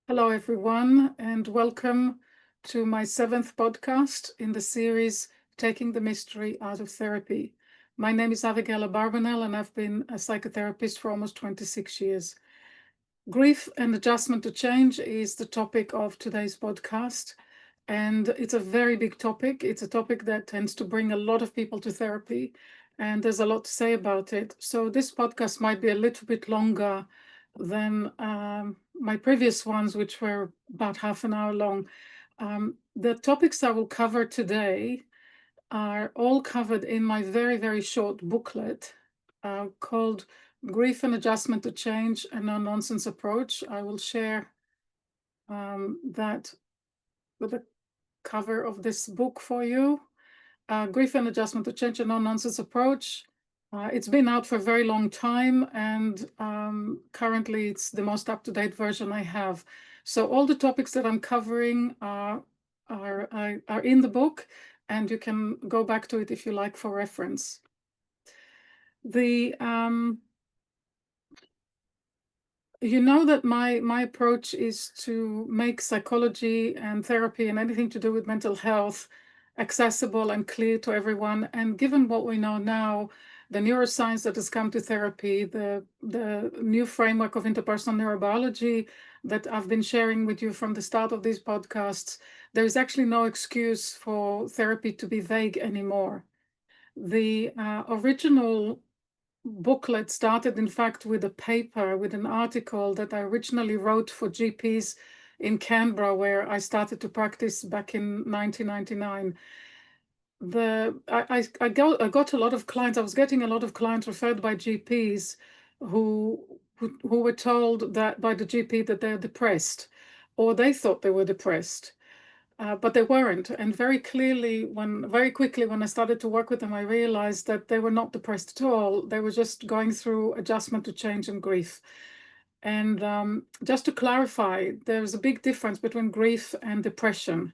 Hello, everyone, and welcome to my 7th podcast in the series Taking the Mystery Out of Therapy. My name is Abigail Barbanel, and I've been a psychotherapist for almost 26 years. Grief and adjustment to change is the topic of today's podcast, and it's a very big topic. It's a topic that tends to bring a lot of people to therapy, and there's a lot to say about it. So this podcast might be a little bit longer than my previous ones, which were about half an hour long. The topics I will cover today are all covered in my very, very short booklet called Grief and Adjustment to Change, a No-Nonsense Approach. I will share that with the cover of this book for you. Grief and Adjustment to Change, a No-Nonsense Approach. It's been out for a very long time, and currently it's the most up-to-date version I have. So all the topics that I'm covering are in the book, and you can go back to it if you like for reference. You know that my approach is to make psychology and therapy and anything to do with mental health accessible and clear to everyone. And given what we know now, the neuroscience that has come to therapy, the new framework of interpersonal neurobiology that I've been sharing with you from the start of these podcasts, there is actually no excuse for therapy to be vague anymore. The original booklet started, in fact, with a paper, with an article that I originally wrote for GPs in Canberra, where I started to practice back in 1999. I got a lot of clients. I was getting a lot of clients referred by GPs who were told that by the GP that they're depressed, or they thought they were depressed. But they weren't. And very quickly, when I started to work with them, I realized that they were not depressed at all. They were just going through adjustment to change and grief. And just to clarify, there's a big difference between grief and depression.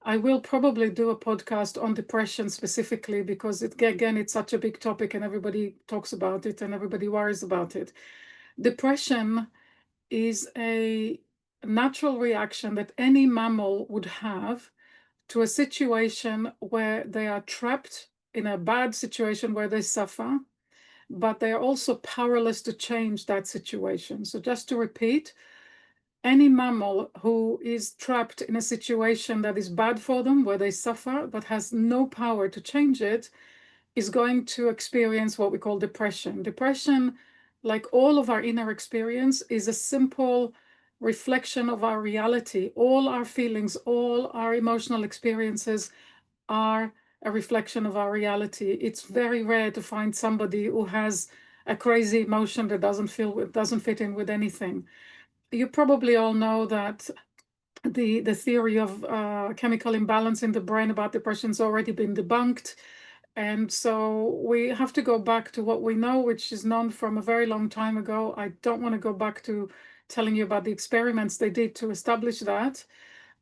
I will probably do a podcast on depression specifically because it's such a big topic and everybody talks about it and everybody worries about it. Depression is a natural reaction that any mammal would have to a situation where they are trapped in a bad situation where they suffer, but they are also powerless to change that situation. So just to repeat, any mammal who is trapped in a situation that is bad for them, where they suffer, but has no power to change it, is going to experience what we call depression. Depression, like all of our inner experience, is a simple reflection of our reality. All our feelings, all our emotional experiences are a reflection of our reality. It's very rare to find somebody who has a crazy emotion that doesn't fit in with anything. You probably all know that the theory of chemical imbalance in the brain about depression has already been debunked. And so we have to go back to what we know, which is known from a very long time ago. I don't want to go back to telling you about the experiments they did to establish that.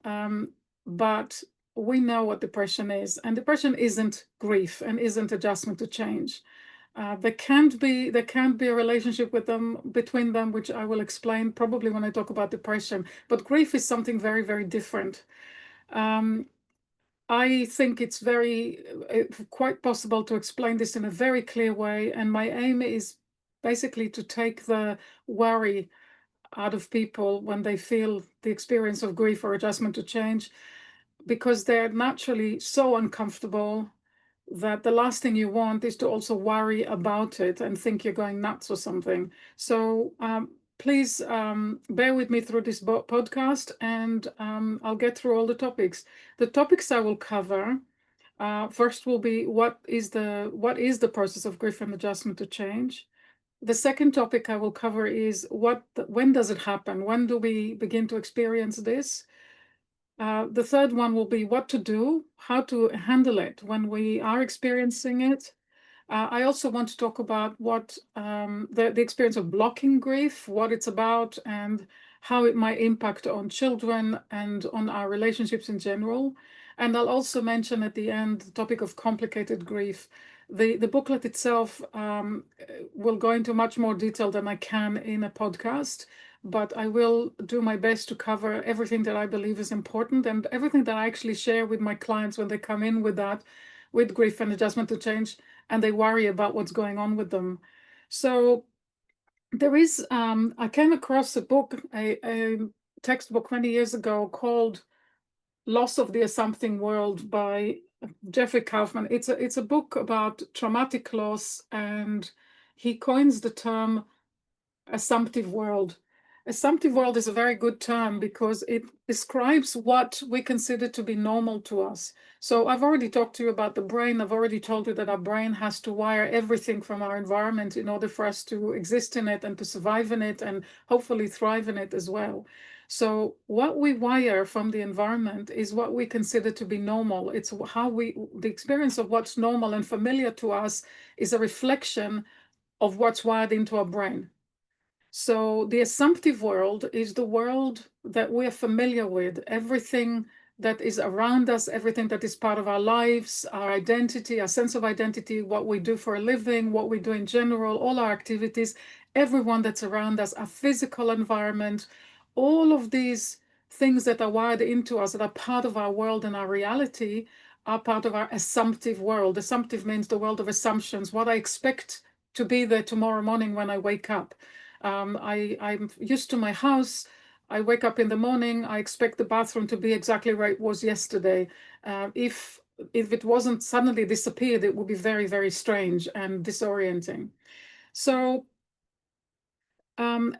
But we know what depression is. And depression isn't grief and isn't adjustment to change. There can't be a relationship between them, which I will explain probably when I talk about depression. But grief is something very, very different. I think it's quite possible to explain this in a very clear way. And my aim is basically to take the worry out of people when they feel the experience of grief or adjustment to change, because they're naturally so uncomfortable that the last thing you want is to also worry about it and think you're going nuts or something. So please bear with me through this podcast, and I'll get through all the topics. The topics I will cover first will be what is the process of grief and adjustment to change. The second topic I will cover is when does it happen? When do we begin to experience this? The third one will be what to do, how to handle it when we are experiencing it. I also want to talk about what the experience of blocking grief, what it's about, and how it might impact on children and on our relationships in general. And I'll also mention at the end the topic of complicated grief. The booklet itself will go into much more detail than I can in a podcast, but I will do my best to cover everything that I believe is important and everything that I actually share with my clients when they come in with that, with grief and adjustment to change, and they worry about what's going on with them. So there is, I came across a book, a textbook 20 years ago called Loss of the Assumpting World by Jeffrey Kaufman. It's a book about traumatic loss, and he coins the term assumptive world. Assumptive world is a very good term because it describes what we consider to be normal to us. So I've already talked to you about the brain. I've already told you that our brain has to wire everything from our environment in order for us to exist in it and to survive in it and hopefully thrive in it as well. So what we wire from the environment is what we consider to be normal. It's how the experience of what's normal and familiar to us is a reflection of what's wired into our brain. So the assumptive world is the world that we're familiar with, everything that is around us, everything that is part of our lives, our identity, our sense of identity, what we do for a living, what we do in general, all our activities, everyone that's around us, our physical environment, all of these things that are wired into us, that are part of our world and our reality, are part of our assumptive world. Assumptive means the world of assumptions, what I expect to be there tomorrow morning when I wake up. I'm used to my house. I wake up in the morning. I expect the bathroom to be exactly where it was yesterday. If it wasn't suddenly disappeared, it would be very, very strange and disorienting. So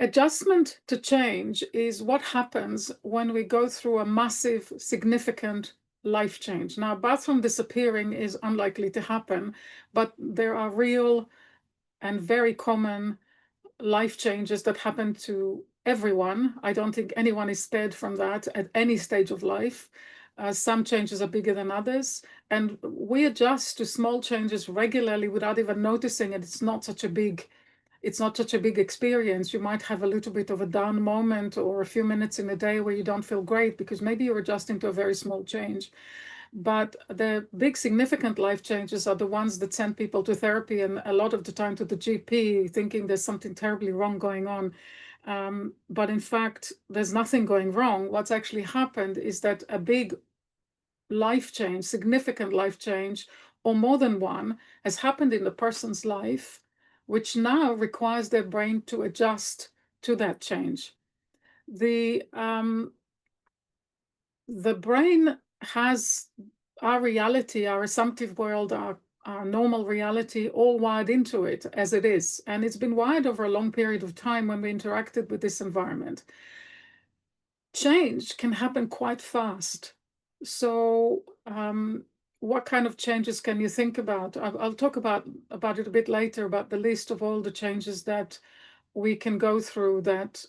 adjustment to change is what happens when we go through a massive, significant life change. Now, bathroom disappearing is unlikely to happen, but there are real and very common life changes that happen to everyone. I don't think anyone is spared from that at any stage of life. Some changes are bigger than others, and we adjust to small changes regularly without even noticing it. It's not such a big experience. You might have a little bit of a down moment or a few minutes in a day where you don't feel great because maybe you're adjusting to a very small change. But the big significant life changes are the ones that send people to therapy and a lot of the time to the GP, thinking there's something terribly wrong going on. But in fact, there's nothing going wrong. What's actually happened is that a big life change, significant life change, or more than one, has happened in the person's life, which now requires their brain to adjust to that change. The brain has our reality, our assumptive world, our normal reality all wired into it as it is. And it's been wired over a long period of time when we interacted with this environment. Change can happen quite fast. So what kind of changes can you think about? I'll talk about it a bit later, about the list of all the changes that we can go through that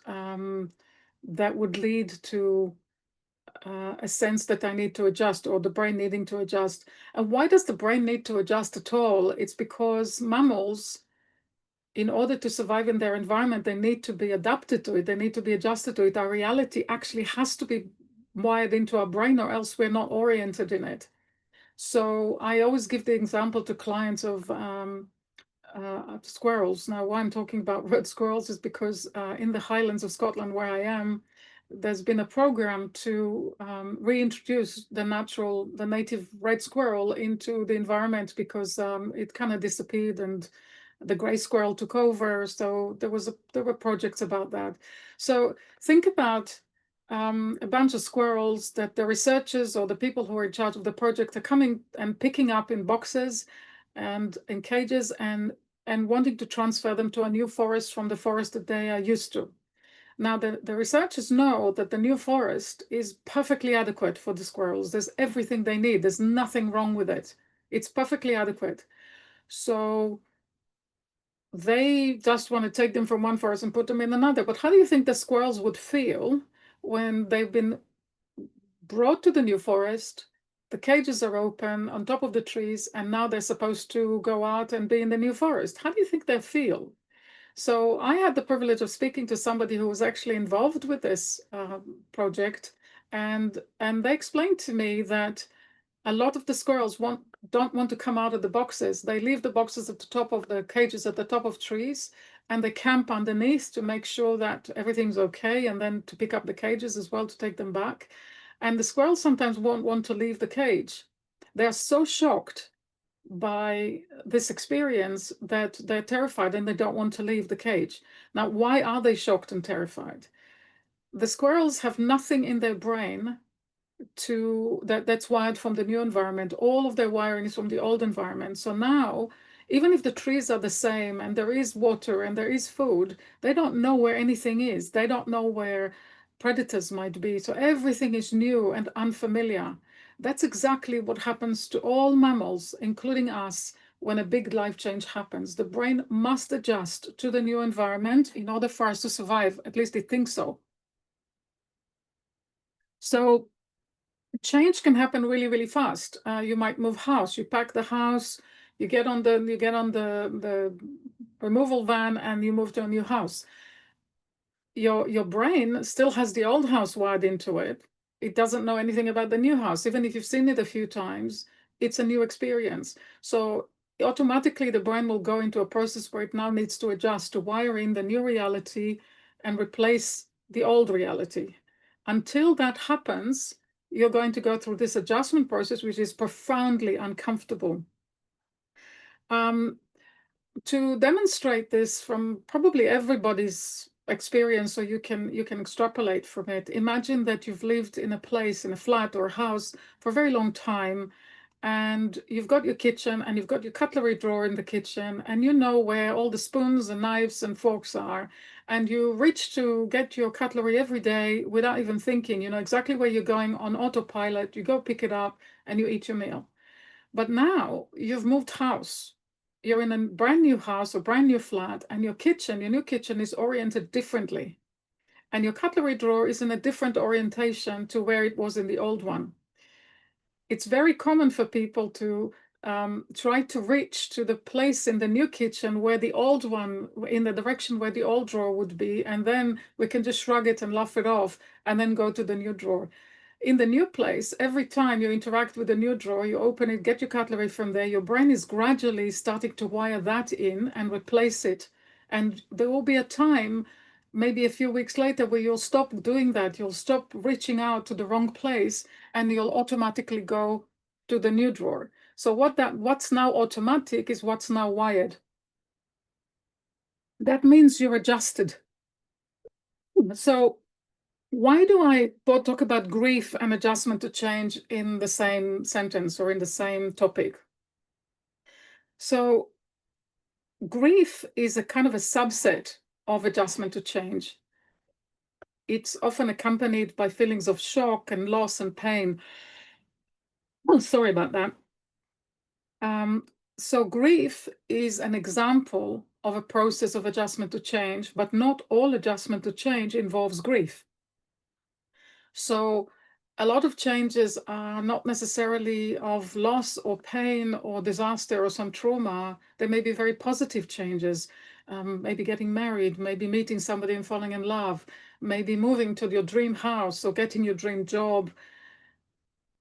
that would lead to a sense that I need to adjust, or the brain needing to adjust. And why does the brain need to adjust at all? It's because mammals, in order to survive in their environment, they need to be adapted to it. They need to be adjusted to it. Our reality actually has to be wired into our brain, or else we're not oriented in it. So I always give the example to clients of squirrels. Now, why I'm talking about red squirrels is because in the Highlands of Scotland, where I am, there's been a program to reintroduce the native red squirrel into the environment because it kind of disappeared and the gray squirrel took over. So there were projects about that. So think about a bunch of squirrels that the researchers or the people who are in charge of the project are coming and picking up in boxes and in cages and wanting to transfer them to a new forest from the forest that they are used to. Now, the researchers know that the new forest is perfectly adequate for the squirrels. There's everything they need. There's nothing wrong with it. It's perfectly adequate. So they just want to take them from one forest and put them in another. But how do you think the squirrels would feel when they've been brought to the new forest? The cages are open on top of the trees, and now they're supposed to go out and be in the new forest. How do you think they feel? So I had the privilege of speaking to somebody who was actually involved with this project, and they explained to me that A lot of the squirrels don't want to come out of the boxes. They leave the boxes at the top of the cages at the top of trees, and they camp underneath to make sure that everything's okay, and then to pick up the cages as well to take them back. And the squirrels sometimes won't want to leave the cage. They're so shocked by this experience that they're terrified and they don't want to leave the cage. Now, why are they shocked and terrified? The squirrels have nothing in their brain that's wired from the new environment. All of their wiring is from the old environment. So now, even if the trees are the same and there is water and there is food, they don't know where anything is. They don't know where predators might be. So everything is new and unfamiliar. That's exactly what happens to all mammals, including us, when a big life change happens. The brain must adjust to the new environment in order for us to survive. At least it thinks so. So change can happen really, really fast. You might move house. You pack the house. You get on the removal van, and you move to a new house. Your brain still has the old house wired into it. It doesn't know anything about the new house. Even if you've seen it a few times, it's a new experience. So automatically, the brain will go into a process where it now needs to adjust to wire in the new reality and replace the old reality. Until that happens, you're going to go through this adjustment process, which is profoundly uncomfortable. To demonstrate this from probably everybody's experience, so you can extrapolate from it. Imagine that you've lived in a place, in a flat or a house for a very long time, and you've got your kitchen and you've got your cutlery drawer in the kitchen, and you know where all the spoons and knives and forks are, and you reach to get your cutlery every day without even thinking. You know exactly where you're going on autopilot. You go pick it up and you eat your meal. But now you've moved house. You're in a brand new house, a brand new flat, and your new kitchen is oriented differently. And your cutlery drawer is in a different orientation to where it was in the old one. It's very common for people to try to reach to the place in the new kitchen where the old one, in the direction where the old drawer would be, and then we can just shrug it and laugh it off and then go to the new drawer. In the new place, every time you interact with the new drawer, you open it, get your cutlery from there, your brain is gradually starting to wire that in and replace it. And there will be a time, maybe a few weeks later, where you'll stop doing that. You'll stop reaching out to the wrong place and you'll automatically go to the new drawer. So what's now automatic is what's now wired. That means you're adjusted. So why do I talk about grief and adjustment to change in the same sentence or in the same topic? So grief is a kind of a subset of adjustment to change. It's often accompanied by feelings of shock and loss and pain. Oh, sorry about that. So grief is an example of a process of adjustment to change, but not all adjustment to change involves grief. So a lot of changes are not necessarily of loss or pain or disaster or some trauma. They may be very positive changes, maybe getting married, maybe meeting somebody and falling in love, maybe moving to your dream house or getting your dream job.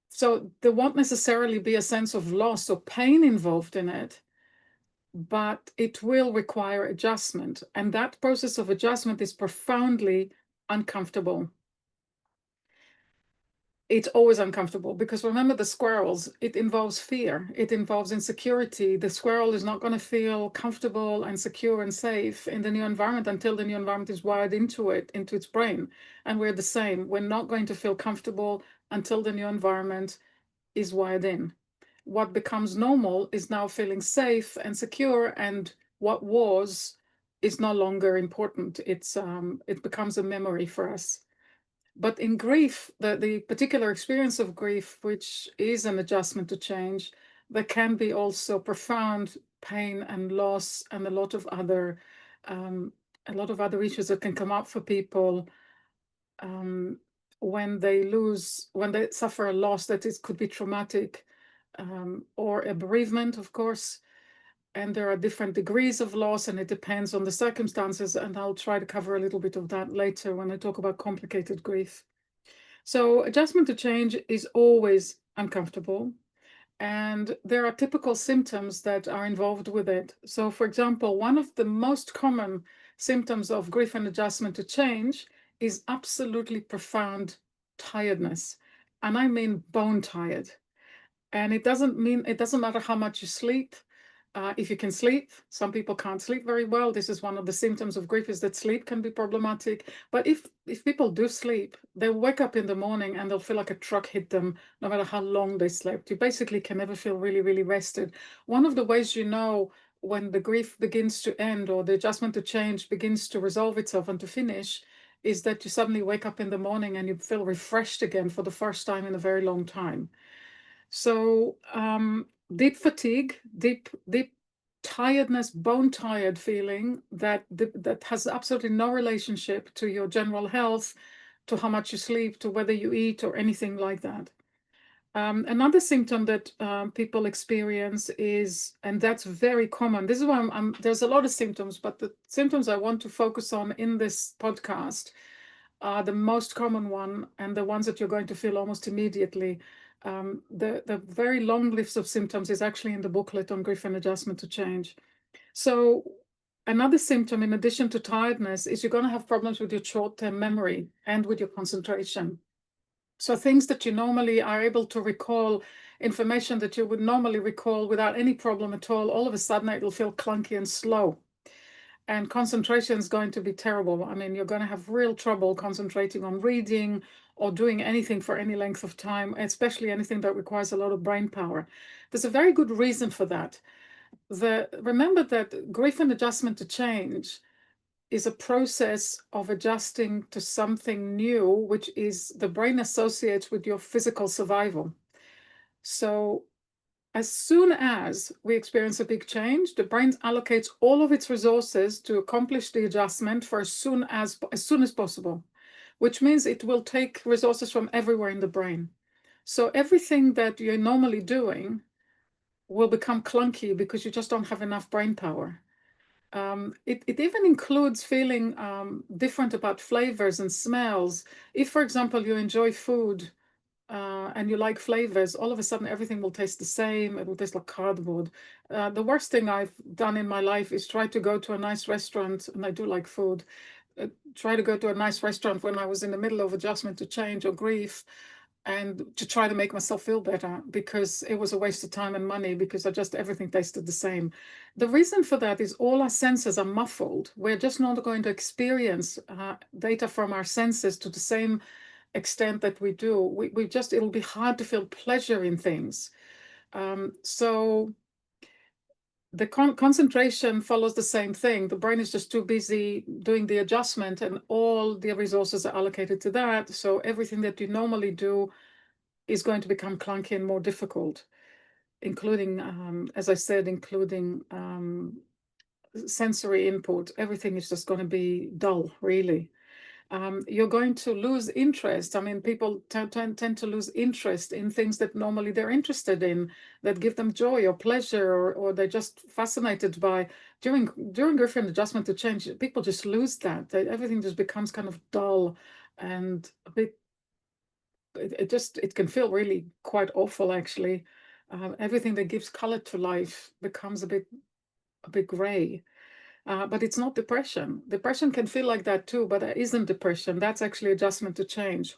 So there won't necessarily be a sense of loss or pain involved in it, but it will require adjustment. And that process of adjustment is profoundly uncomfortable. It's always uncomfortable because remember the squirrels, it involves fear, it involves insecurity. The squirrel is not going to feel comfortable and secure and safe in the new environment until the new environment is wired into it, into its brain. And we're the same. We're not going to feel comfortable until the new environment is wired in. What becomes normal is now feeling safe and secure, and what was is no longer important. It becomes a memory for us. But in grief, the particular experience of grief, which is an adjustment to change, there can be also profound pain and loss and a lot of other issues that can come up for people when they suffer a loss that could be traumatic, or a bereavement, of course. And there are different degrees of loss, and it depends on the circumstances. And I'll try to cover a little bit of that later when I talk about complicated grief. So adjustment to change is always uncomfortable. And there are typical symptoms that are involved with it. So, for example, one of the most common symptoms of grief and adjustment to change is absolutely profound tiredness. And I mean bone tired. And it doesn't matter how much you sleep. If you can sleep, some people can't sleep very well. This is one of the symptoms of grief, is that sleep can be problematic. But if people do sleep, they'll wake up in the morning and they'll feel like a truck hit them, no matter how long they slept. You basically can never feel really, really rested. One of the ways you know when the grief begins to end or the adjustment to change begins to resolve itself and to finish is that you suddenly wake up in the morning and you feel refreshed again for the first time in a very long time. So deep fatigue, deep tiredness, bone tired feeling that has absolutely no relationship to your general health, to how much you sleep, to whether you eat or anything like that. Another symptom that people experience is, and that's very common. This is why there's a lot of symptoms, but the symptoms I want to focus on in this podcast are the most common one and the ones that you're going to feel almost immediately. The very long list of symptoms is actually in the booklet on grief and adjustment to change. So another symptom, in addition to tiredness, is you're going to have problems with your short-term memory and with your concentration. So things that you normally are able to recall, information that you would normally recall without any problem at all of a sudden it'll feel clunky and slow. And concentration is going to be terrible. I mean, you're going to have real trouble concentrating on reading or doing anything for any length of time, especially anything that requires a lot of brain power. There's a very good reason for that. Remember that grief and adjustment to change is a process of adjusting to something new, which is the brain associates with your physical survival. So as soon as we experience a big change, the brain allocates all of its resources to accomplish the adjustment for as soon as possible, which means it will take resources from everywhere in the brain. So everything that you're normally doing will become clunky because you just don't have enough brain power. It even includes feeling different about flavors and smells. If, for example, you enjoy food and you like flavors, all of a sudden everything will taste the same. It will taste like cardboard. The worst thing I've done in my life is try to go to a nice restaurant, and I do like food. Try to go to a nice restaurant when I was in the middle of adjustment to change or grief, and to try to make myself feel better, because it was a waste of time and money, because everything tasted the same. The reason for that is all our senses are muffled. We're just not going to experience data from our senses to the same extent that we do. It'll be hard to feel pleasure in things. So the concentration follows the same thing. The brain is just too busy doing the adjustment, and all the resources are allocated to that. So everything that you normally do is going to become clunky and more difficult, including, as I said, including sensory input. Everything is just going to be dull, really. You're going to lose interest. I mean, people tend to lose interest in things that normally they're interested in, that give them joy or pleasure, or they're just fascinated by. During grief and adjustment to change, people just lose that. Everything just becomes kind of dull and a bit. It can feel really quite awful, actually. Everything that gives color to life becomes a bit gray. But it's not depression. Depression can feel like that too, but that isn't depression. That's actually adjustment to change.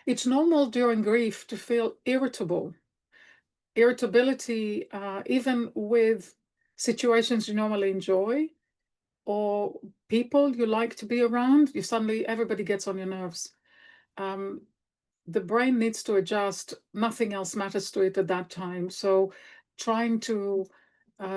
It's normal during grief to feel irritable. Irritability, even with situations you normally enjoy or people you like to be around, everybody gets on your nerves. The brain needs to adjust. Nothing else matters to it at that time. So trying to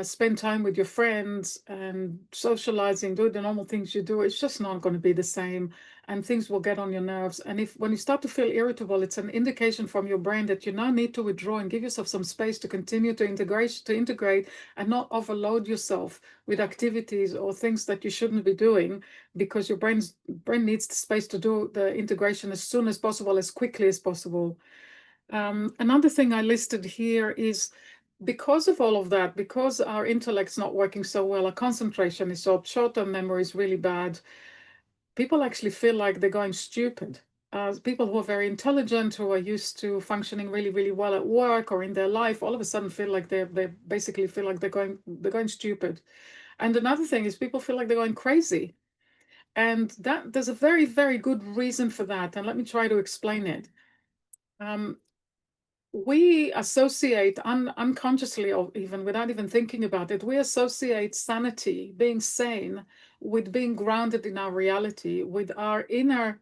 spend time with your friends and socializing, do the normal things you do, it's just not going to be the same, and things will get on your nerves. And when you start to feel irritable, it's an indication from your brain that you now need to withdraw and give yourself some space to continue to integrate and not overload yourself with activities or things that you shouldn't be doing, because your brain needs the space to do the integration as soon as possible, as quickly as possible. Another thing I listed here is, because of all of that, because our intellect's not working so well, our concentration is so, short-term memory is really bad, people actually feel like they're going stupid. People who are very intelligent, who are used to functioning really, really well at work or in their life, all of a sudden feel like they basically feel like they're going stupid. And another thing is people feel like they're going crazy. And that there's a very, very good reason for that. And let me try to explain it. Um, we associate unconsciously, or even without even thinking about it, we associate sanity, being sane, with being grounded in our reality, with our inner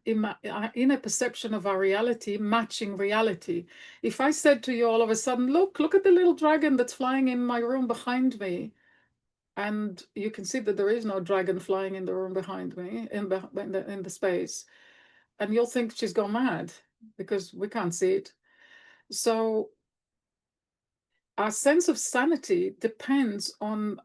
perception of our reality matching reality. If I said to you all of a sudden, look at the little dragon that's flying in my room behind me, and you can see that there is no dragon flying in the room behind me in the space, and you'll think she's gone mad because we can't see it. So our sense of sanity depends on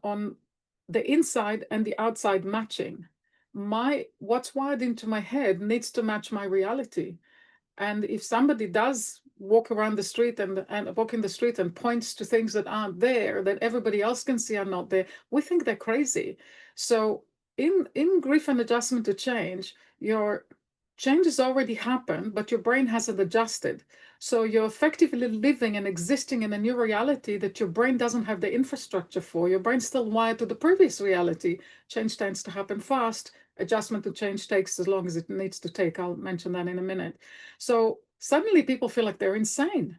the inside and the outside matching. What's wired into my head needs to match my reality. And if somebody does walk around the street and walk in the street and points to things that aren't there, that everybody else can see are not there, we think they're crazy. So in grief and adjustment to change, your change has already happened, but your brain hasn't adjusted. So you're effectively living and existing in a new reality that your brain doesn't have the infrastructure for. Your brain's still wired to the previous reality. Change tends to happen fast. Adjustment to change takes as long as it needs to take. I'll mention that in a minute. So suddenly people feel like they're insane.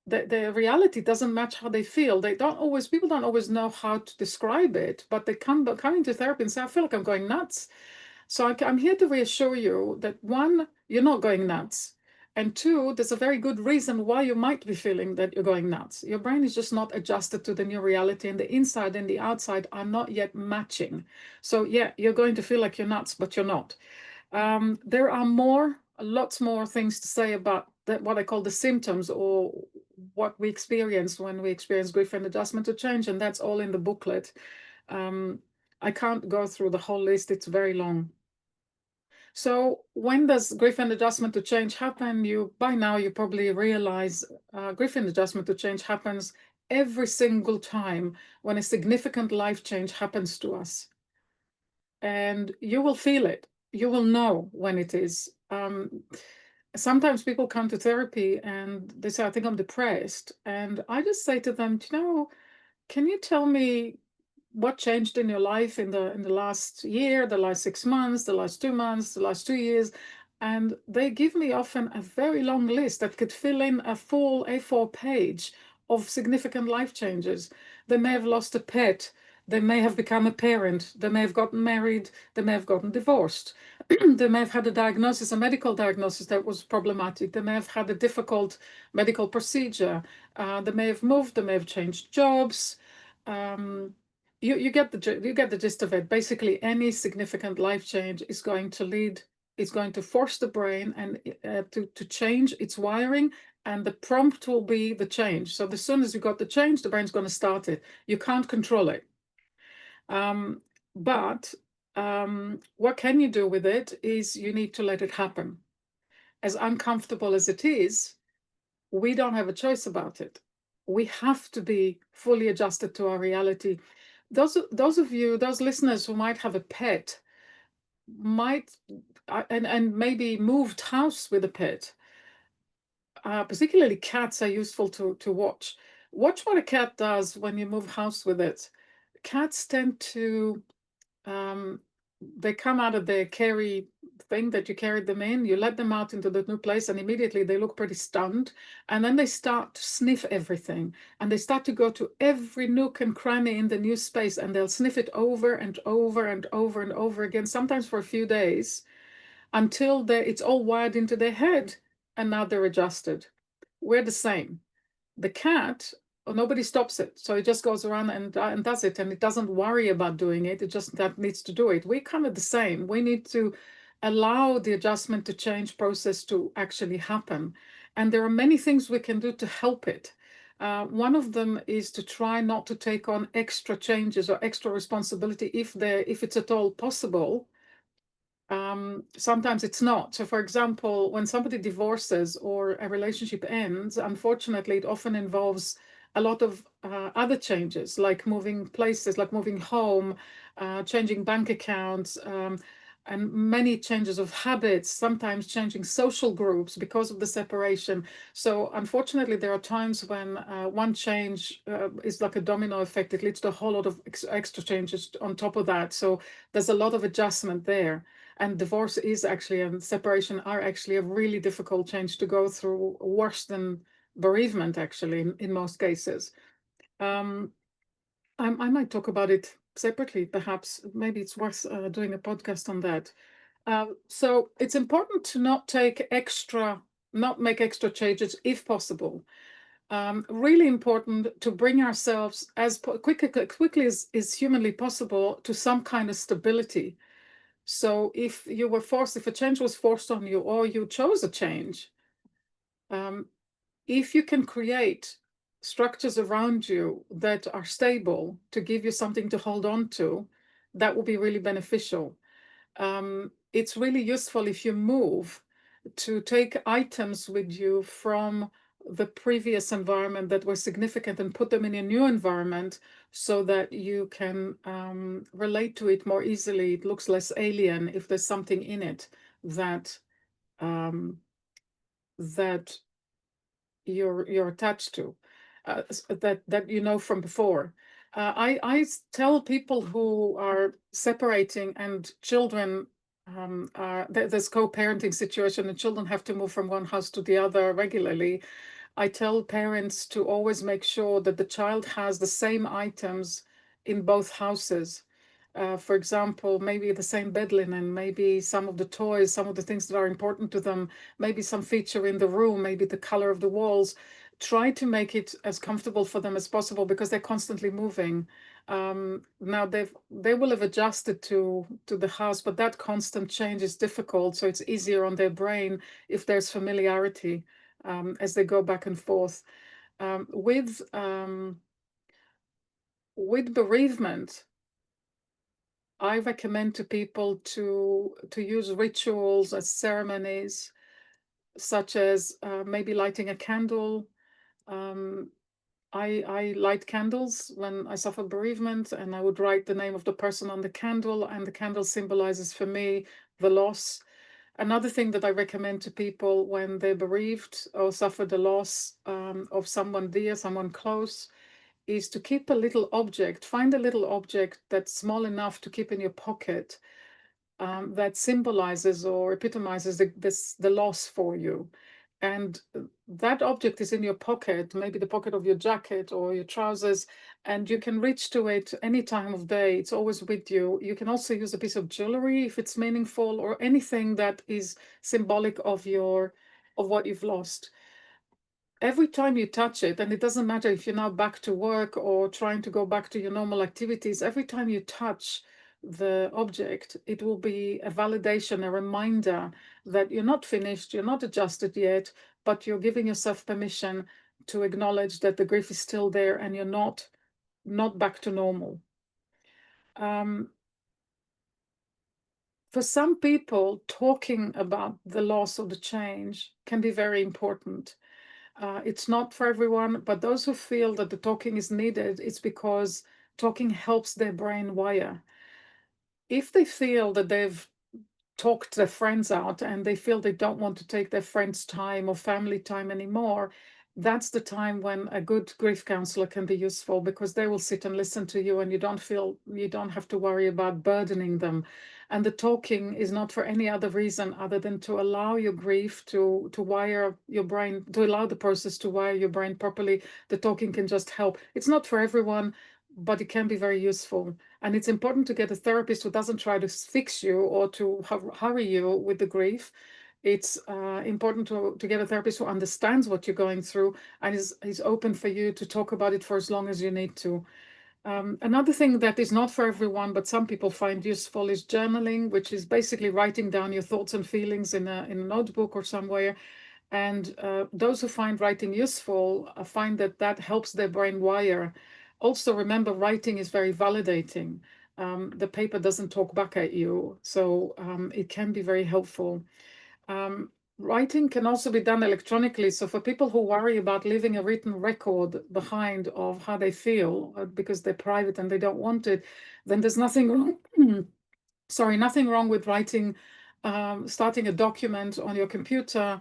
The reality doesn't match how they feel. People don't always know how to describe it, but they come into therapy and say, I feel like I'm going nuts. So I'm here to reassure you that one, you're not going nuts. And two, there's a very good reason why you might be feeling that you're going nuts. Your brain is just not adjusted to the new reality, and the inside and the outside are not yet matching. So yeah, you're going to feel like you're nuts, but you're not. There are lots more things to say about that, what I call the symptoms, or what we experience when we experience grief and adjustment to change, and that's all in the booklet. Um, I can't go through the whole list, it's very long. So when does grief and adjustment to change happen? By now you probably realize grief and adjustment to change happens every single time when a significant life change happens to us. And you will feel it. You will know when it is. Sometimes people come to therapy and they say, I think I'm depressed. And I just say to them, can you tell me what changed in your life in the last year, the last 6 months, the last 2 months, the last 2 years? And they give me often a very long list that could fill in a full A4 page of significant life changes. They may have lost a pet. They may have become a parent. They may have gotten married. They may have gotten divorced. They may have had a medical diagnosis that was problematic. They may have had a difficult medical procedure. They may have moved. They may have changed jobs. Um, you get the gist of it. Basically, any significant life change is going to force the brain and to change its wiring, and the prompt will be the change. So as soon as you got the change, the brain's going to start it. You can't control it. But what can you do with it is you need to let it happen. As uncomfortable as it is, we don't have a choice about it. We have to be fully adjusted to our reality. Those listeners who might have a pet might and maybe moved house with a pet. Particularly cats are useful to watch. Watch what a cat does when you move house with it. Cats tend to um, they come out of their carry thing that you carried them in, you let them out into the new place, and immediately they look pretty stunned. And then they start to sniff everything, and they start to go to every nook and cranny in the new space, and they'll sniff it over and over and over and over again, sometimes for a few days, until it's all wired into their head, and now they're adjusted. We're the same. The cat, nobody stops it. So it just goes around and does it. And it doesn't worry about doing it. It just that needs to do it. We're kind of the same. We need to allow the adjustment to change process to actually happen. And there are many things we can do to help it. One of them is to try not to take on extra changes or extra responsibility if it's at all possible. Sometimes it's not. So, for example, when somebody divorces or a relationship ends, unfortunately, it often involves a lot of other changes, like moving places, like moving home, changing bank accounts, and many changes of habits, sometimes changing social groups because of the separation. So unfortunately, there are times when one change is like a domino effect. It leads to a whole lot of extra changes on top of that. So there's a lot of adjustment there. And divorce is actually, and separation are actually a really difficult change to go through, worse than bereavement, actually, in most cases. Um, I might talk about it separately, perhaps. Maybe it's worth doing a podcast on that. So it's important to not make extra changes if possible. Really important to bring ourselves as quickly as is humanly possible to some kind of stability. So if you were forced, if a change was forced on you, or you chose a change, um, if you can create structures around you that are stable to give you something to hold on to, that will be really beneficial. It's really useful if you move to take items with you from the previous environment that were significant and put them in a new environment so that you can relate to it more easily. It looks less alien if there's something in it that um, that you're attached to, that you know from before. I tell people who are separating and children, there's co-parenting situation and children have to move from one house to the other regularly. I tell parents to always make sure that the child has the same items in both houses. For example, maybe the same bed linen, maybe some of the toys, some of the things that are important to them, maybe some feature in the room, maybe the color of the walls. Try to make it as comfortable for them as possible because they're constantly moving. Now they will have adjusted to the house, but that constant change is difficult. So it's easier on their brain if there's familiarity as they go back and forth. With bereavement, I recommend to people to use rituals as ceremonies, such as maybe lighting a candle. Um, I light candles when I suffer bereavement, and I would write the name of the person on the candle, and the candle symbolizes for me the loss. Another thing that I recommend to people when they're bereaved or suffer the loss of someone dear, someone close, is to keep a little object, find a little object that's small enough to keep in your pocket, that symbolizes or epitomizes the loss for you. And that object is in your pocket, maybe the pocket of your jacket or your trousers, and you can reach to it any time of day. It's always with you. You can also use a piece of jewelry if it's meaningful, or anything that is symbolic of what you've lost. Every time you touch it, and it doesn't matter if you're now back to work or trying to go back to your normal activities, every time you touch the object, it will be a validation, a reminder that you're not finished, you're not adjusted yet, but you're giving yourself permission to acknowledge that the grief is still there and you're not back to normal. For some people, talking about the loss or the change can be very important. It's not for everyone, but those who feel that the talking is needed, it's because talking helps their brain wire. If they feel that they've talked their friends out and they feel they don't want to take their friends' time or family time anymore, that's the time when a good grief counselor can be useful, because they will sit and listen to you and you don't have to worry about burdening them. And the talking is not for any other reason other than to allow your grief to wire your brain, to allow the process to wire your brain properly. The talking can just help. It's not for everyone, but it can be very useful. And it's important to get a therapist who doesn't try to fix you or to hurry you with the grief. It's important to get a therapist who understands what you're going through and is open for you to talk about it for as long as you need to. Another thing that is not for everyone, but some people find useful, is journaling, which is basically writing down your thoughts and feelings in a notebook or somewhere. And those who find writing useful find that helps their brain wire. Also, remember, writing is very validating. The paper doesn't talk back at you, so it can be very helpful. Um, Writing can also be done electronically. So for people who worry about leaving a written record behind of how they feel because they're private and they don't want it, then there's nothing wrong. Sorry, nothing wrong with writing, starting a document on your computer,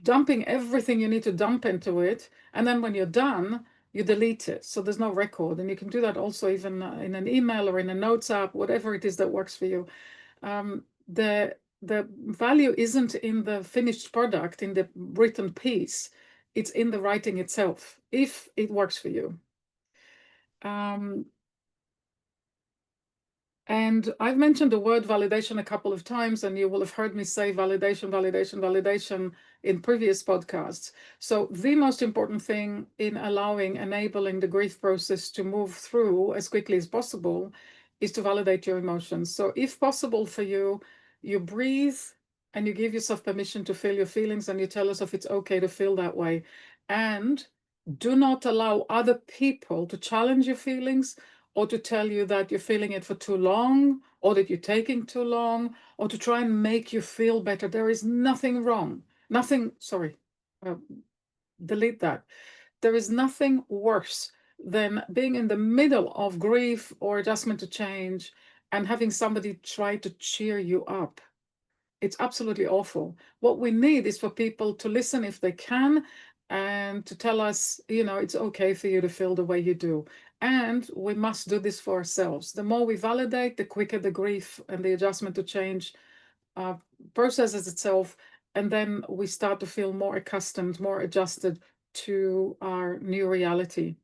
dumping everything you need to dump into it, and then when you're done, you delete it. So there's no record. And you can do that also even in an email or in a notes app, whatever it is that works for you. The value isn't in the finished product, in the written piece. It's in the writing itself, if it works for you. And I've mentioned the word validation a couple of times, and you will have heard me say validation, validation, validation in previous podcasts. So the most important thing in enabling the grief process to move through as quickly as possible is to validate your emotions. So if possible for you, you breathe and you give yourself permission to feel your feelings, and you tell yourself it's okay to feel that way. And do not allow other people to challenge your feelings, or to tell you that you're feeling it for too long, or that you're taking too long, or to try and make you feel better. There is nothing wrong. Delete that. There is nothing worse than being in the middle of grief or adjustment to change and having somebody try to cheer you up. It's absolutely awful. What we need is for people to listen if they can, and to tell us, it's okay for you to feel the way you do. And we must do this for ourselves. The more we validate, the quicker the grief and the adjustment to change processes itself. And then we start to feel more accustomed, more adjusted to our new reality.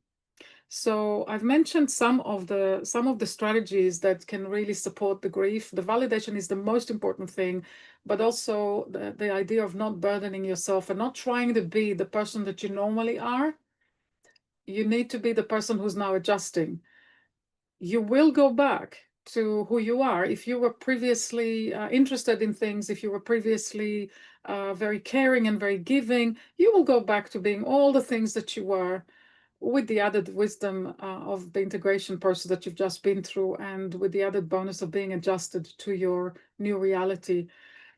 So I've mentioned some of the strategies that can really support the grief. The validation is the most important thing, but also the idea of not burdening yourself and not trying to be the person that you normally are. You need to be the person who's now adjusting. You will go back to who you are. If you were previously interested in things, if you were previously very caring and very giving, you will go back to being all the things that you were, with the added wisdom of the integration process that you've just been through, and with the added bonus of being adjusted to your new reality.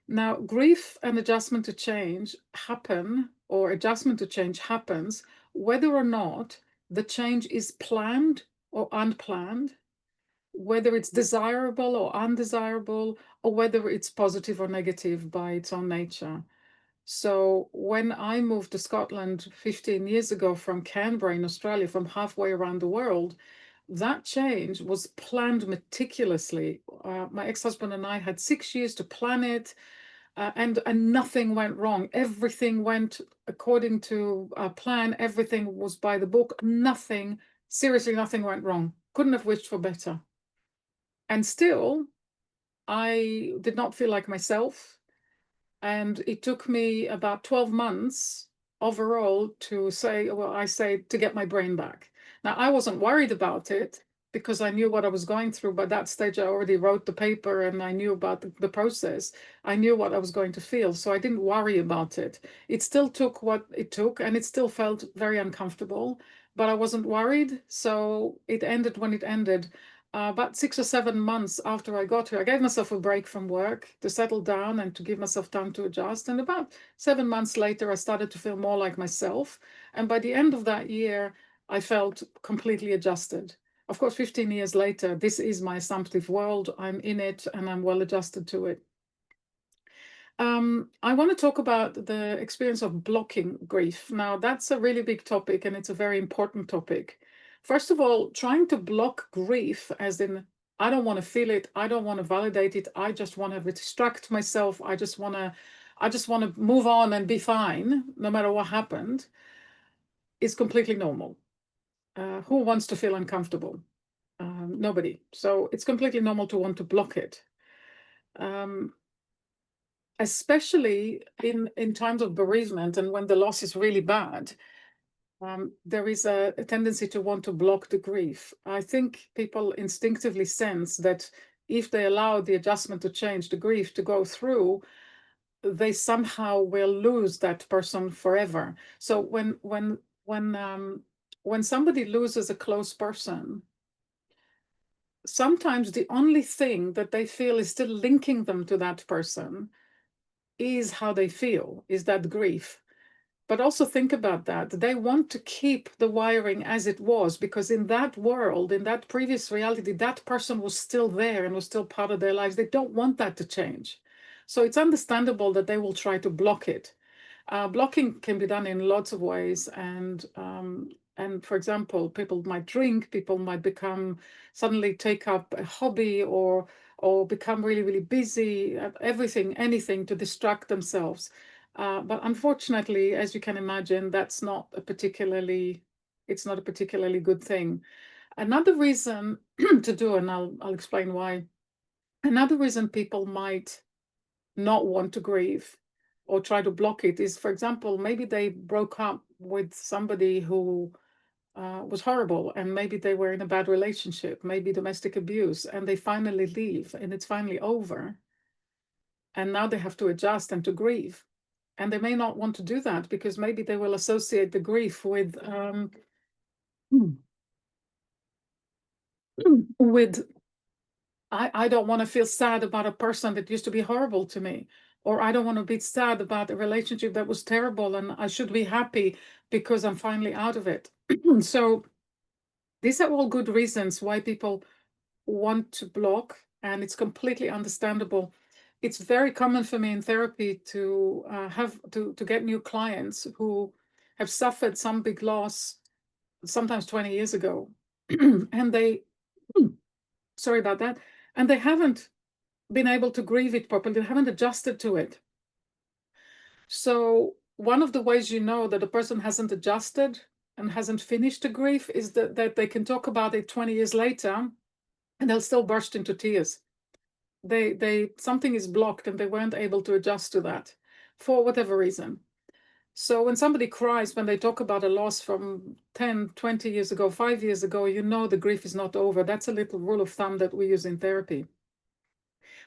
Now, grief and adjustment to change happen, or adjustment to change happens, whether or not the change is planned or unplanned, whether it's desirable or undesirable, or whether it's positive or negative by its own nature. So when I moved to Scotland 15 years ago from Canberra in Australia, from halfway around the world, that change was planned meticulously. My ex-husband and I had 6 years to plan it, and nothing went wrong. Everything went according to plan. Everything was by the book. Seriously, nothing went wrong. Couldn't have wished for better. And still, I did not feel like myself. And it took me about 12 months overall to get my brain back. Now, I wasn't worried about it because I knew what I was going through. By that stage, I already wrote the paper and I knew about the process. I knew what I was going to feel, so I didn't worry about it. It still took what it took, and it still felt very uncomfortable, but I wasn't worried. So it ended when it ended. About 6 or 7 months after I got here, I gave myself a break from work to settle down and to give myself time to adjust. And about 7 months later, I started to feel more like myself. And by the end of that year, I felt completely adjusted. Of course, 15 years later, this is my assumptive world. I'm in it and I'm well adjusted to it. I want to talk about the experience of blocking grief. Now, that's a really big topic, and it's a very important topic. First of all, trying to block grief, as in, I don't want to feel it, I don't want to validate it, I just want to distract myself, I just want to move on and be fine, no matter what happened, is completely normal. Who wants to feel uncomfortable? Nobody. So it's completely normal to want to block it. Especially in times of bereavement and when the loss is really bad, there is a tendency to want to block the grief. I think people instinctively sense that if they allow the adjustment to change, the grief to go through, they somehow will lose that person forever. So when somebody loses a close person, sometimes the only thing that they feel is still linking them to that person is how they feel, is that grief. But also think about that. They want to keep the wiring as it was, because in that world, in that previous reality, that person was still there and was still part of their lives. They don't want that to change. So it's understandable that they will try to block it. Blocking can be done in lots of ways, and for example, people might drink, people might become suddenly take up a hobby, or become really, really busy at everything, anything to distract themselves. But unfortunately, as you can imagine, that's not a particularly, it's not a particularly good thing. Another reason to do, and I'll explain why. Another reason people might not want to grieve or try to block it is, for example, maybe they broke up with somebody who was horrible, and maybe they were in a bad relationship, maybe domestic abuse, and they finally leave and it's finally over. And now they have to adjust and to grieve. And they may not want to do that because maybe they will associate the grief with with I don't want to feel sad about a person that used to be horrible to me, or I don't want to be sad about a relationship that was terrible, and I should be happy because I'm finally out of it. So these are all good reasons why people want to block, and it's completely understandable. It's very common for me in therapy to have to get new clients who have suffered some big loss, sometimes 20 years ago, and they, sorry about that, and they haven't been able to grieve it properly. They haven't adjusted to it. So one of the ways you know that a person hasn't adjusted and hasn't finished the grief is that they can talk about it 20 years later and they'll still burst into tears. They something is blocked and they weren't able to adjust to that for whatever reason. So when somebody cries when they talk about a loss from 10, 20 years ago, 5 years ago, you know the grief is not over. That's a little rule of thumb that we use in therapy.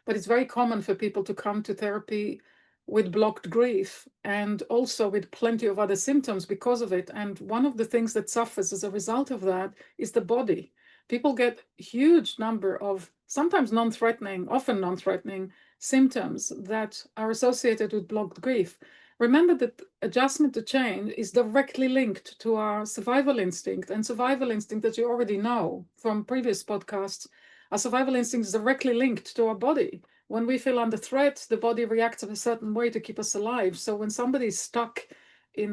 But it's very common for people to come to therapy with blocked grief and also with plenty of other symptoms because of it. And one of the things that suffers as a result of that is the body. People get huge number of sometimes non-threatening, often non-threatening symptoms that are associated with blocked grief. Remember that adjustment to change is directly linked to our survival instinct, and survival instinct, that you already know from previous podcasts, our survival instinct is directly linked to our body. When we feel under threat, the body reacts in a certain way to keep us alive. So when somebody is stuck in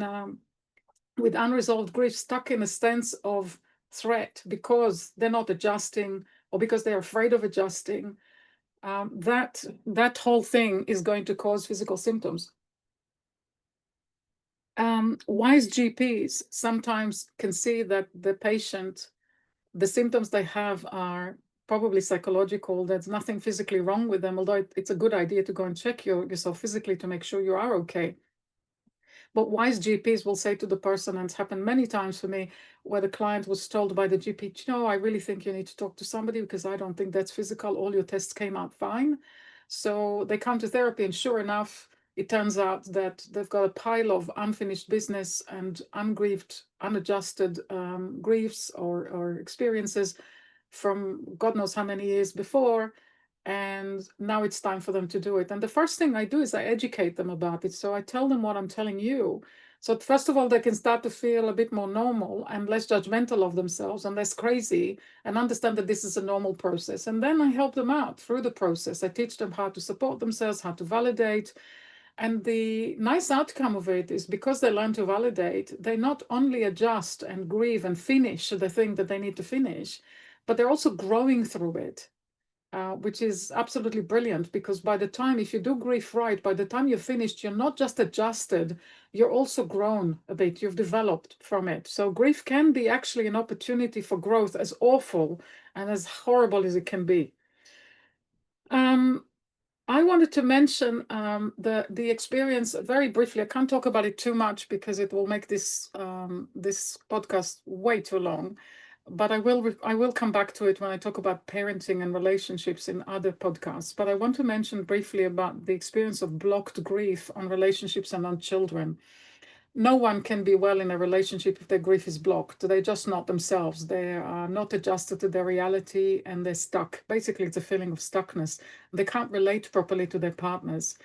with unresolved grief, stuck in a sense of threat because they're not adjusting or because they're afraid of adjusting, that whole thing is going to cause physical symptoms. Wise GPs sometimes can see that the patient, the symptoms they have are probably psychological. There's nothing physically wrong with them, although it's a good idea to go and check yourself physically to make sure you are okay. But wise GPs will say to the person, and it's happened many times for me, where the client was told by the GP, I really think you need to talk to somebody because I don't think that's physical. All your tests came out fine. So they come to therapy, and sure enough, it turns out that they've got a pile of unfinished business and ungrieved, unadjusted griefs or experiences from God knows how many years before. And now it's time for them to do it. And the first thing I do is I educate them about it. So I tell them what I'm telling you. So first of all, they can start to feel a bit more normal and less judgmental of themselves and less crazy, and understand that this is a normal process. And then I help them out through the process. I teach them how to support themselves, how to validate. And the nice outcome of it is, because they learn to validate, they not only adjust and grieve and finish the thing that they need to finish, but they're also growing through it. Which is absolutely brilliant, because by the time, if you do grief right, by the time you're finished, you're not just adjusted, you're also grown a bit, you've developed from it. So grief can be actually an opportunity for growth, as awful and as horrible as it can be. I wanted to mention the experience very briefly. I can't talk about it too much because it will make this this podcast way too long. But I will come back to it when I talk about parenting and relationships in other podcasts. But I want to mention briefly about the experience of blocked grief on relationships and on children. No one can be well in a relationship if their grief is blocked. They're just not themselves. They are not adjusted to their reality and they're stuck. Basically, it's a feeling of stuckness. They can't relate properly to their partners.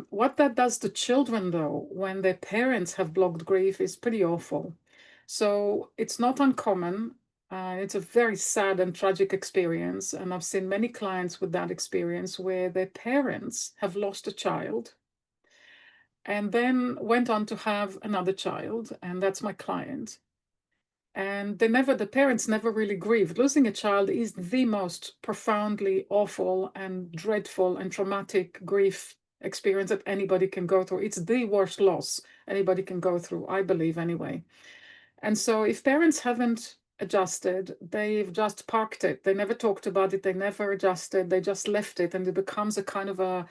What that does to children, though, when their parents have blocked grief, is pretty awful. So it's not uncommon. It's a very sad and tragic experience. And I've seen many clients with that experience where their parents have lost a child and then went on to have another child. And that's my client. And the parents never really grieved. Losing a child is the most profoundly awful and dreadful and traumatic grief experience that anybody can go through. It's the worst loss anybody can go through, I believe, anyway. And so if parents haven't adjusted, they've just parked it. They never talked about it. They never adjusted. They just left it. And it becomes a kind of a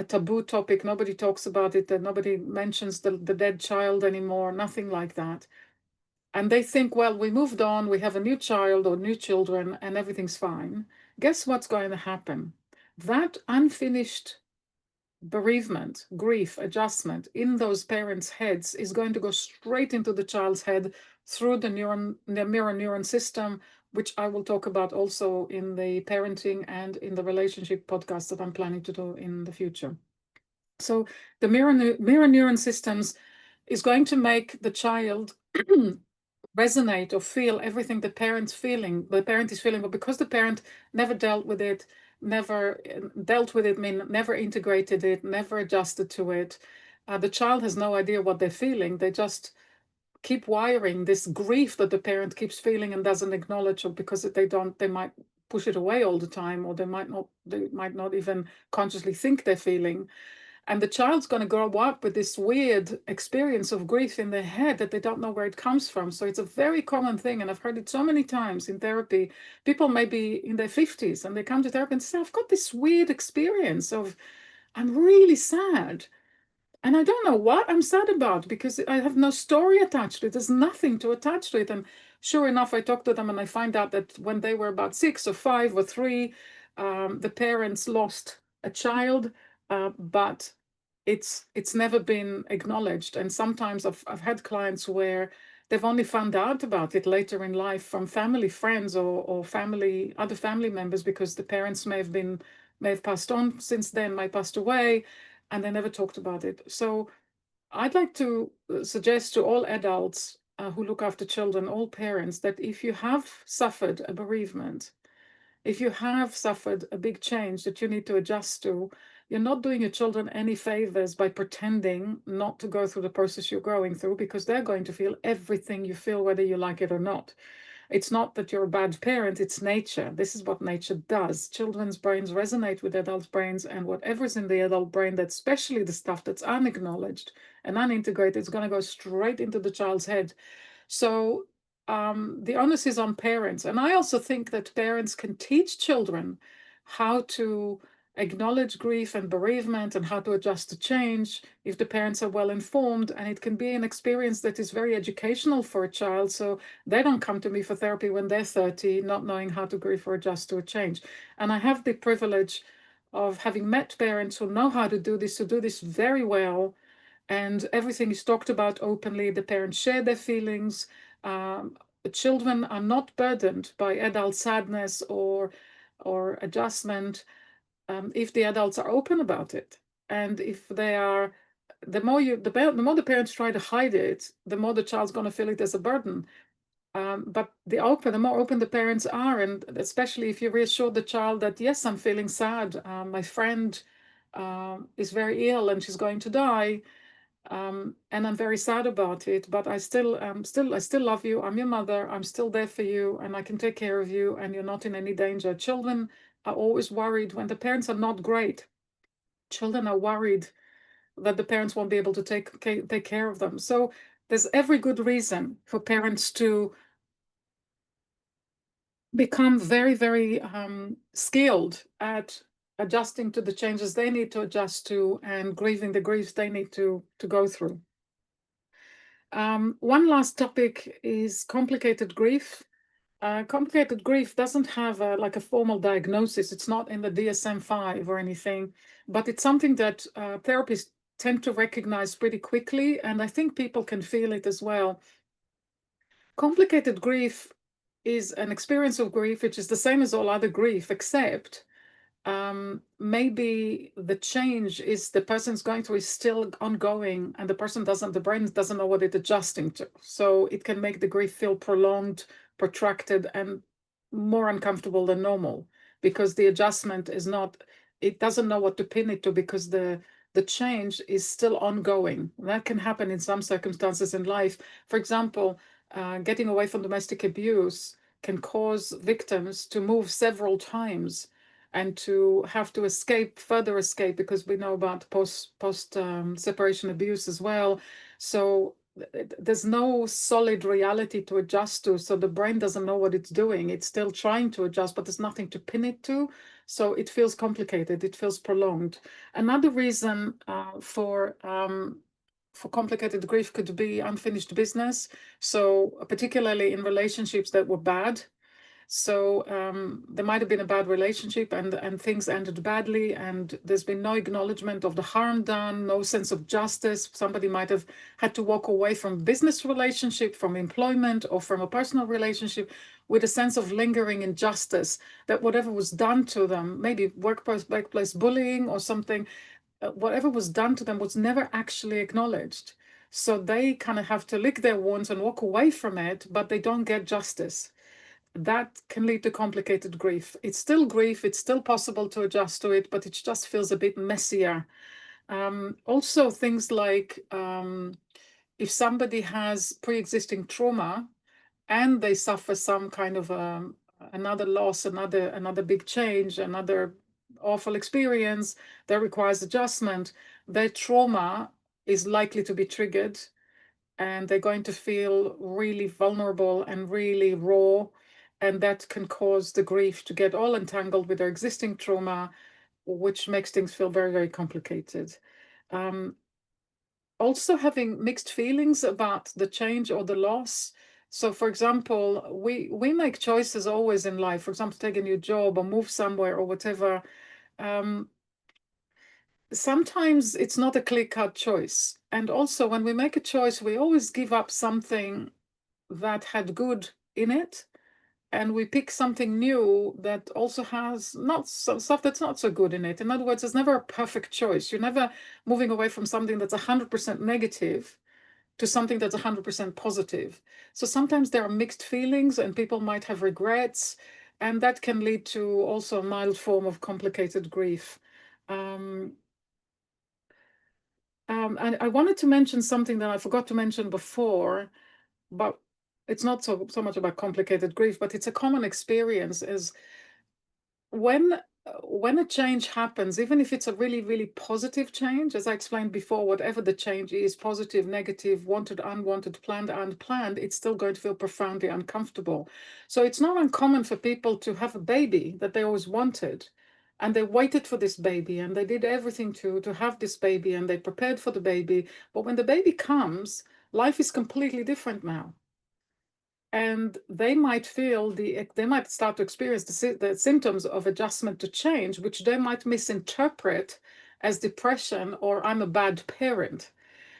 taboo topic. Nobody talks about it. That nobody mentions the dead child anymore. Nothing like that. And they think, well, we moved on, we have a new child or new children, and everything's fine. Guess what's going to happen? That unfinished bereavement, grief, adjustment in those parents' heads is going to go straight into the child's head through the mirror neuron system, which I will talk about also in the parenting and in the relationship podcast that I'm planning to do in the future. So the mirror neuron systems is going to make the child resonate or feel everything the parent is feeling, but because the parent never dealt with it, never integrated it, never adjusted to it, the child has no idea what they're feeling. They just keep wiring this grief that the parent keeps feeling and doesn't acknowledge, or because they might push it away all the time, or they might not even consciously think they're feeling. And the child's going to grow up with this weird experience of grief in their head that they don't know where it comes from. So it's a very common thing. And I've heard it so many times in therapy. People may be in their 50s and they come to therapy and say, I've got this weird experience of, I'm really sad. And I don't know what I'm sad about because I have no story attached to it. There's nothing to attach to it. And sure enough, I talk to them and I find out that when they were about 6 or 5 or 3, the parents lost a child, but it's never been acknowledged. And sometimes I've had clients where they've only found out about it later in life from family, friends, or other family members, because the parents may have passed on since then, may have passed away, and they never talked about it. So I'd like to suggest to all adults who look after children, all parents, that if you have suffered a bereavement, if you have suffered a big change that you need to adjust to, you're not doing your children any favors by pretending not to go through the process you're going through, because they're going to feel everything you feel, whether you like it or not. It's not that you're a bad parent, it's nature. This is what nature does. Children's brains resonate with adult brains, and whatever's in the adult brain, that's especially the stuff that's unacknowledged and unintegrated, is going to go straight into the child's head. So the onus is on parents. And I also think that parents can teach children how to acknowledge grief and bereavement and how to adjust to change if the parents are well informed. And it can be an experience that is very educational for a child. So they don't come to me for therapy when they're 30, not knowing how to grieve or adjust to a change. And I have the privilege of having met parents who know how to do this, who do this very well, and everything is talked about openly. The parents share their feelings. The children are not burdened by adult sadness or adjustment if the adults are open about it. And if they are, the more the parents try to hide it, the more the child's going to feel it as a burden. But the more open the parents are, and especially if you reassure the child that, yes, I'm feeling sad. My friend is very ill and she's going to die. And I'm very sad about it, but I still love you. I'm your mother. I'm still there for you, and I can take care of you, and you're not in any danger. Children are always worried when the parents are not great. Children are worried that the parents won't be able to take care of them. So there's every good reason for parents to become very, very skilled at adjusting to the changes they need to adjust to and grieving the griefs they need to go through. One last topic is complicated grief. Complicated grief doesn't have a formal diagnosis. It's not in the DSM-5 or anything, but it's something that therapists tend to recognize pretty quickly, and I think people can feel it as well. Complicated grief is an experience of grief which is the same as all other grief, except maybe the change is the person's going through is still ongoing, and the brain doesn't know what it's adjusting to. So it can make the grief feel prolonged, protracted, and more uncomfortable than normal, because the adjustment is not, it doesn't know what to pin it to, because the change is still ongoing. That can happen in some circumstances in life. For example, getting away from domestic abuse can cause victims to move several times and to have to further escape, because we know about post separation abuse as well. So there's no solid reality to adjust to. So the brain doesn't know what it's doing. It's still trying to adjust, but there's nothing to pin it to. So it feels complicated. It feels prolonged. Another reason for complicated grief could be unfinished business. So particularly in relationships that were bad. So there might have been a bad relationship, and things ended badly, and there's been no acknowledgement of the harm done, no sense of justice. Somebody might have had to walk away from business relationship, from employment, or from a personal relationship with a sense of lingering injustice, that whatever was done to them, maybe workplace bullying or something, whatever was done to them was never actually acknowledged. So they kind of have to lick their wounds and walk away from it, but they don't get justice. That can lead to complicated grief. It's still grief, it's still possible to adjust to it, but it just feels a bit messier. Also, things like if somebody has pre-existing trauma and they suffer some kind of another loss, another big change, another awful experience that requires adjustment, their trauma is likely to be triggered, and they're going to feel really vulnerable and really raw. And that can cause the grief to get all entangled with their existing trauma, which makes things feel very, very complicated. Um, Also, having mixed feelings about the change or the loss. So, for example, we make choices always in life. For example, take a new job or move somewhere or whatever. Um, Sometimes it's not a clear-cut choice. And also, when we make a choice, we always give up something that had good in it, and we pick something new that also has not so, stuff that's not so good in it. In other words, there's never a perfect choice. You're never moving away from something that's 100% negative to something that's 100% positive. So sometimes there are mixed feelings, and people might have regrets, and that can lead to also a mild form of complicated grief. Um, and I wanted to mention something that I forgot to mention before, but it's not so much about complicated grief, but it's a common experience, is when when a change happens, even if it's a really, really positive change, as I explained before, whatever the change is, positive, negative, wanted, unwanted, planned, unplanned, it's still going to feel profoundly uncomfortable. So it's not uncommon for people to have a baby that they always wanted, and they waited for this baby, and they did everything to have this baby, and they prepared for the baby. But when the baby comes, life is completely different now, and they might start to experience the symptoms of adjustment to change, which they might misinterpret as depression or I'm a bad parent.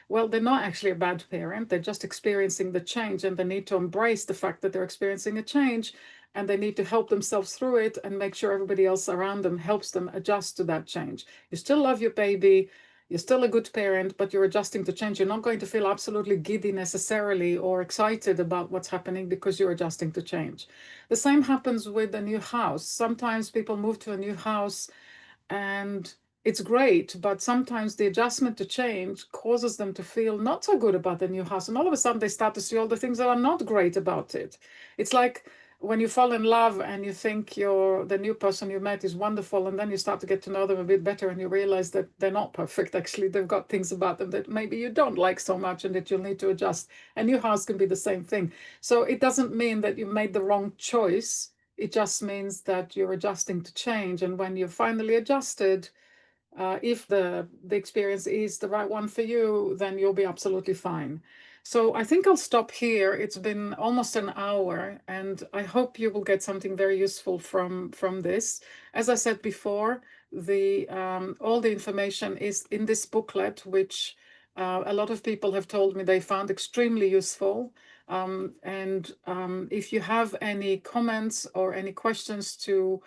Well, they're not actually a bad parent. They're just experiencing the change, and they need to embrace the fact that they're experiencing a change, and they need to help themselves through it and make sure everybody else around them helps them adjust to that change. You still love your baby. You're still a good parent, but you're adjusting to change. You're not going to feel absolutely giddy necessarily or excited about what's happening, because you're adjusting to change. The same happens with a new house. Sometimes people move to a new house and it's great, but sometimes the adjustment to change causes them to feel not so good about the new house, and all of a sudden they start to see all the things that are not great about it. It's like when you fall in love and you think the new person you met is wonderful, and then you start to get to know them a bit better, and you realize that they're not perfect. Actually, they've got things about them that maybe you don't like so much, and that you'll need to adjust. A new house can be the same thing. So it doesn't mean that you made the wrong choice. It just means that you're adjusting to change. And when you're finally adjusted, if the experience is the right one for you, then you'll be absolutely fine. So I think I'll stop here. It's been almost an hour, and I hope you will get something very useful from this. As I said before, the all the information is in this booklet, which a lot of people have told me they found extremely useful. And if you have any comments or any questions to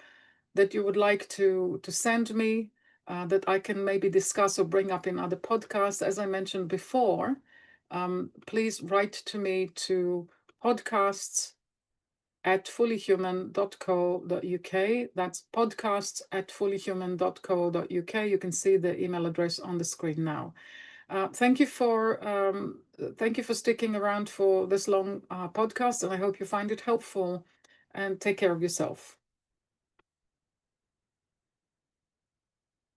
that you would like to send me, that I can maybe discuss or bring up in other podcasts. As I mentioned before, please write to me to podcasts@fullyhuman.co.uk. That's podcasts@fullyhuman.co.uk. You can see the email address on the screen now. Thank you for sticking around for this long podcast, and I hope you find it helpful. And take care of yourself.